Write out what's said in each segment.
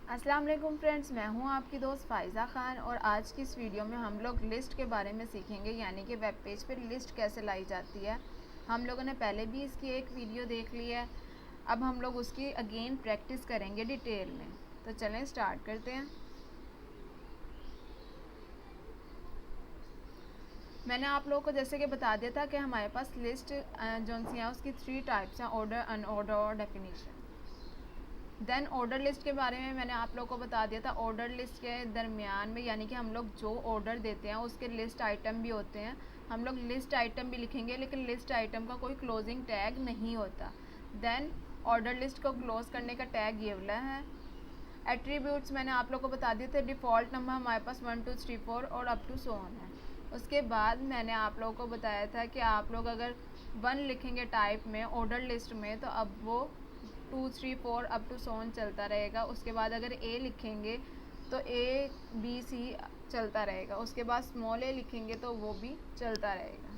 अस्सलाम वालेकुम फ्रेंड्स, मैं हूं आपकी दोस्त फ़ाइज़ा ख़ान और आज की इस वीडियो में हम लोग लिस्ट के बारे में सीखेंगे, यानी कि वेब पेज पर लिस्ट कैसे लाई जाती है। हम लोगों ने पहले भी इसकी एक वीडियो देख ली है, अब हम लोग उसकी अगेन प्रैक्टिस करेंगे डिटेल में। तो चलें स्टार्ट करते हैं। मैंने आप लोगों को जैसे कि बता दिया था कि हमारे पास लिस्ट जो सी हैं उसकी 3 टाइप्स हैं, ऑर्डर, अनऑर्डर और डेफिनेशन। देन ऑर्डर लिस्ट के बारे में मैंने आप लोगों को बता दिया था। ऑर्डर लिस्ट के दरमियान में यानी कि हम लोग जो ऑर्डर देते हैं उसके लिस्ट आइटम भी होते हैं। हम लोग लिस्ट आइटम भी लिखेंगे, लेकिन लिस्ट आइटम का कोई क्लोजिंग टैग नहीं होता। देन ऑर्डर लिस्ट को क्लोज करने का टैग ये वाला है। एट्रीब्यूट्स मैंने आप लोग को बता दिए थे। डिफ़ॉल्ट नंबर हमारे पास 1 2 3 4 और अप टू सो ऑन है। उसके बाद मैंने आप लोगों को बताया था कि आप लोग अगर 1 लिखेंगे टाइप में ऑर्डर लिस्ट में, तो अब वो 2 3 4 अप टू सो ऑन चलता रहेगा। उसके बाद अगर ए लिखेंगे तो ए बी सी चलता रहेगा। उसके बाद स्मॉल ए लिखेंगे तो वो भी चलता रहेगा।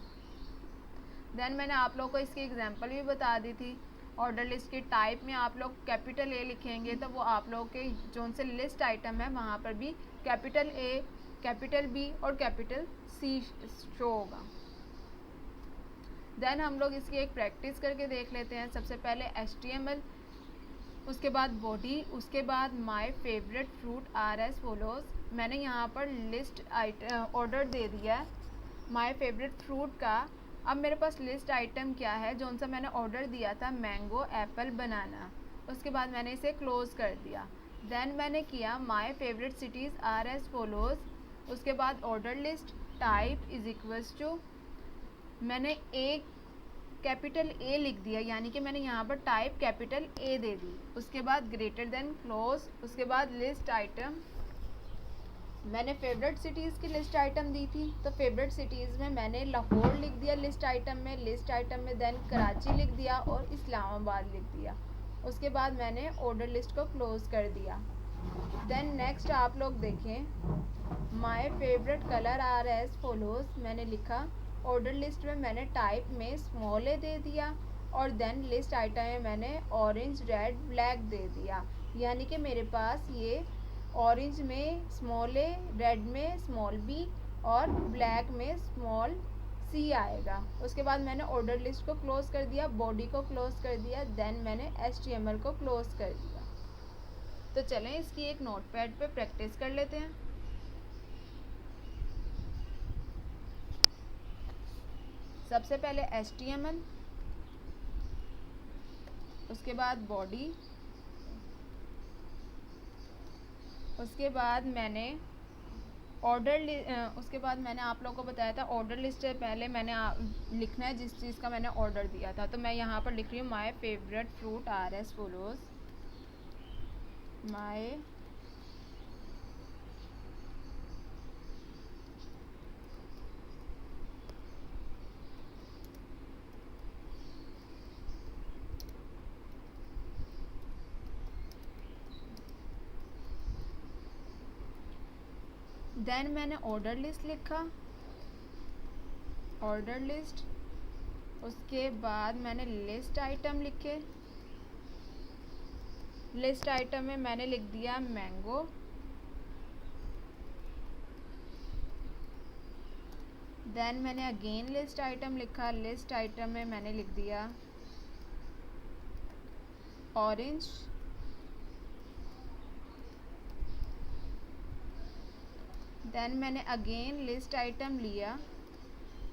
देन मैंने आप लोगों को इसकी एग्जांपल भी बता दी थी। ऑर्डर लिस्ट की टाइप में आप लोग कैपिटल ए लिखेंगे तो वो आप लोगों के जो से लिस्ट आइटम है वहाँ पर भी कैपिटल ए, कैपिटल बी और कैपिटल सी शो होगा। देन हम लोग इसकी एक प्रैक्टिस करके देख लेते हैं। सबसे पहले HTML, उसके बाद बॉडी, उसके बाद my favourite fruit are as follows. मैंने यहाँ पर लिस्ट ऑर्डर दे दिया है माय फेवरेट फ्रूट का। अब मेरे पास लिस्ट आइटम क्या है, जो सा मैंने ऑर्डर दिया था, मैंगो, एप्पल, बनाना। उसके बाद मैंने इसे क्लोज कर दिया। देन मैंने किया my favourite cities are as follows. उसके बाद order list type is equals to, मैंने एक कैपिटल ए लिख दिया, यानी कि मैंने यहाँ पर टाइप कैपिटल ए दे दी। उसके बाद ग्रेटर देन क्लोज। उसके बाद लिस्ट आइटम, मैंने फेवरेट सिटीज़ की लिस्ट आइटम दी थी, तो फेवरेट सिटीज़ में मैंने लाहौर लिख दिया लिस्ट आइटम में। लिस्ट आइटम में देन कराची लिख दिया और इस्लामाबाद लिख दिया। उसके बाद मैंने ऑर्डर लिस्ट को क्लोज कर दिया। देन नेक्स्ट आप लोग देखें, my favourite colour are as follows. मैंने लिखा ऑर्डर लिस्ट में, मैंने टाइप में स्मॉल ए दे दिया और देन लिस्ट आइटम में मैंने ऑरेंज, रेड, ब्लैक दे दिया। यानी कि मेरे पास ये ऑरेंज में स्मॉल ए, रेड में स्मॉल बी और ब्लैक में स्मॉल सी आएगा। उसके बाद मैंने ऑर्डर लिस्ट को क्लोज कर दिया, बॉडी को क्लोज कर दिया, देन मैंने HTML को क्लोज कर दिया। तो चलें इसकी एक नोटपैड पे प्रैक्टिस कर लेते हैं। सबसे पहले HTML, उसके बाद बॉडी, उसके बाद मैंने उसके बाद मैंने आप लोगों को बताया था ऑर्डर लिस्ट से पहले मैंने लिखना है जिस चीज़ का मैंने ऑर्डर दिया था। तो मैं यहाँ पर लिख रही हूँ my favourite fruit are as follows. My then मैंने ऑर्डर लिस्ट लिखा, ऑर्डर लिस्ट। उसके बाद मैंने लिस्ट आइटम लिखे। लिस्ट आइटम में मैंने लिख दिया मैंगो। देन मैंने अगेन लिस्ट आइटम लिखा। लिस्ट आइटम में मैंने लिख दिया ऑरेंज। देन मैंने अगेन लिस्ट आइटम लिया।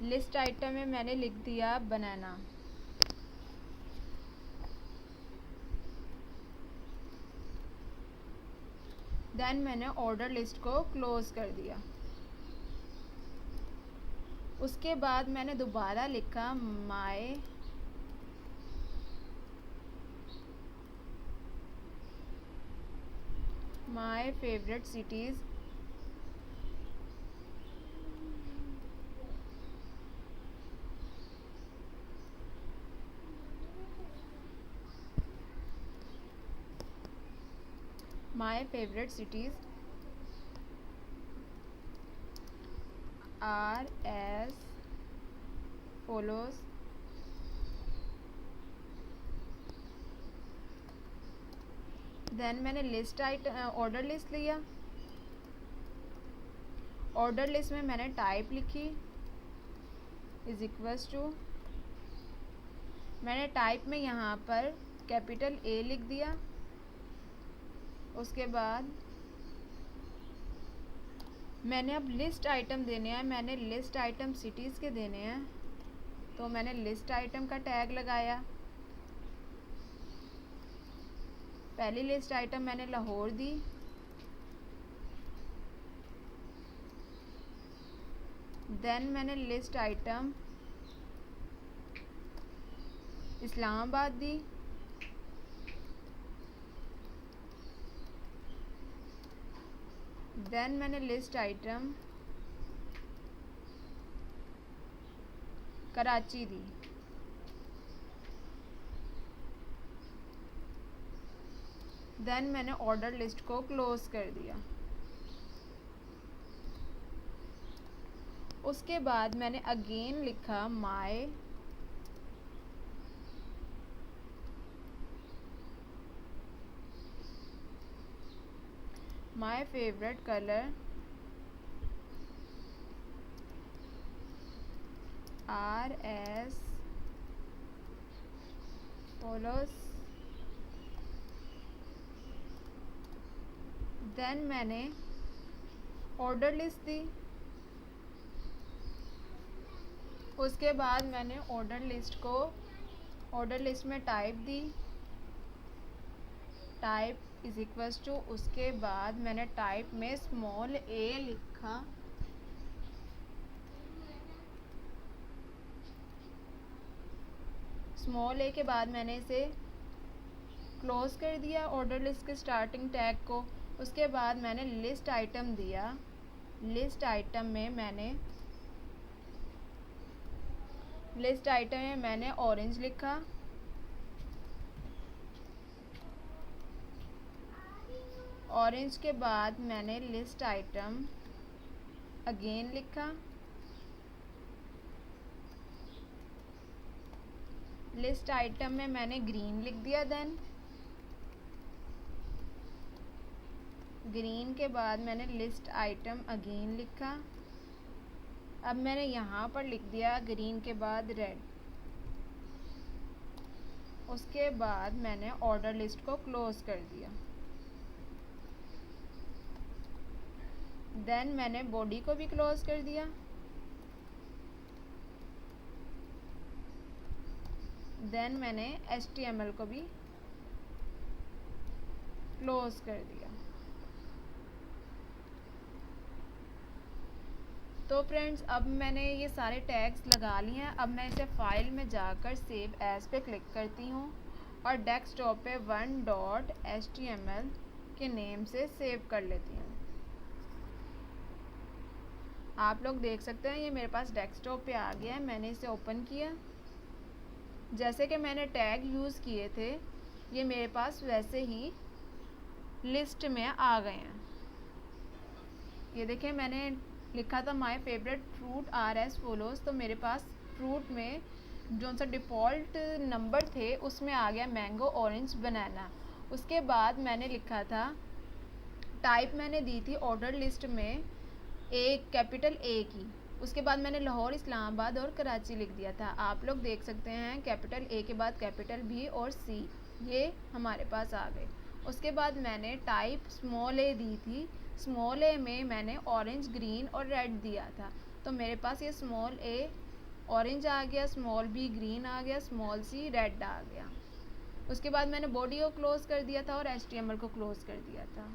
लिस्ट आइटम में मैंने लिख दिया बनाना। देन मैंने ऑर्डर लिस्ट को क्लोज कर दिया। उसके बाद मैंने दोबारा लिखा my favourite cities my favourite cities are as follows. Then मैंने ऑर्डर लिस्ट लिया। ऑर्डर लिस्ट में मैंने टाइप लिखी इज इक्वल्स टू, मैंने टाइप में यहाँ पर कैपिटल ए लिख दिया। उसके बाद मैंने अब लिस्ट आइटम देने हैं, मैंने लिस्ट आइटम सिटीज़ के देने हैं, तो मैंने लिस्ट आइटम का टैग लगाया। पहली लिस्ट आइटम मैंने लाहौर दी। देन मैंने लिस्ट आइटम इस्लामाबाद दी। देन मैंने लिस्ट आइटम कराची दी। देन मैंने ऑर्डर लिस्ट को क्लोज कर दिया। उसके बाद मैंने अगेन लिखा my favourite colour are as follows. Then मैंने ऑर्डर लिस्ट दी। उसके बाद मैंने ऑर्डर लिस्ट में टाइप दी, टाइप इज इक्वल्स टू, उसके बाद मैंने टाइप में स्मॉल ए लिखा। स्मॉल ए के बाद मैंने इसे क्लोज कर दिया ऑर्डर लिस्ट के स्टार्टिंग टैग को। उसके बाद मैंने लिस्ट आइटम दिया। लिस्ट आइटम में मैंने ऑरेंज लिखा। ऑरेंज के बाद मैंने लिस्ट आइटम अगेन लिखा। लिस्ट आइटम में मैंने ग्रीन लिख दिया। देन ग्रीन के बाद मैंने लिस्ट आइटम अगेन लिखा। अब मैंने यहाँ पर लिख दिया ग्रीन के बाद रेड। उसके बाद मैंने ऑर्डर लिस्ट को क्लोज कर दिया। देन मैंने बॉडी को भी क्लोज कर दिया। देन मैंने HTML को भी क्लोज कर दिया। तो फ्रेंड्स अब मैंने ये सारे टैग्स लगा लिए हैं। अब मैं इसे फाइल में जाकर सेव एज पे क्लिक करती हूँ और डेस्कटॉप पे 1.html के नेम से सेव कर लेती हूँ। आप लोग देख सकते हैं ये मेरे पास डेस्कटॉप पे आ गया है। मैंने इसे ओपन किया। जैसे कि मैंने टैग यूज़ किए थे ये मेरे पास वैसे ही लिस्ट में आ गए हैं। ये देखिए मैंने लिखा था my favourite fruit R S follows, तो मेरे पास फ्रूट में जो सा डिफ़ॉल्ट नंबर थे उसमें आ गया मैंगो, ऑरेंज, बनाना। उसके बाद मैंने लिखा था, टाइप मैंने दी थी ऑर्डर लिस्ट में कैपिटल ए की। उसके बाद मैंने लाहौर, इस्लामाबाद और कराची लिख दिया था। आप लोग देख सकते हैं कैपिटल ए के बाद कैपिटल बी और सी ये हमारे पास आ गए। उसके बाद मैंने टाइप स्मॉल ए दी थी। स्मॉल ए में मैंने ऑरेंज, ग्रीन और रेड दिया था, तो मेरे पास ये स्मॉल ए ऑरेंज आ गया, स्मॉल बी ग्रीन आ गया, स्मॉल सी रेड आ गया। उसके बाद मैंने बॉडी को क्लोज़ कर दिया था और HTML को क्लोज़ कर दिया था।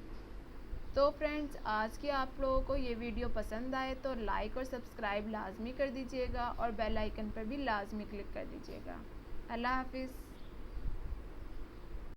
तो फ्रेंड्स आज की आप लोगों को ये वीडियो पसंद आए तो लाइक और सब्सक्राइब लाजमी कर दीजिएगा और बेल आइकन पर भी लाजमी क्लिक कर दीजिएगा। अल्लाह हाफिज़।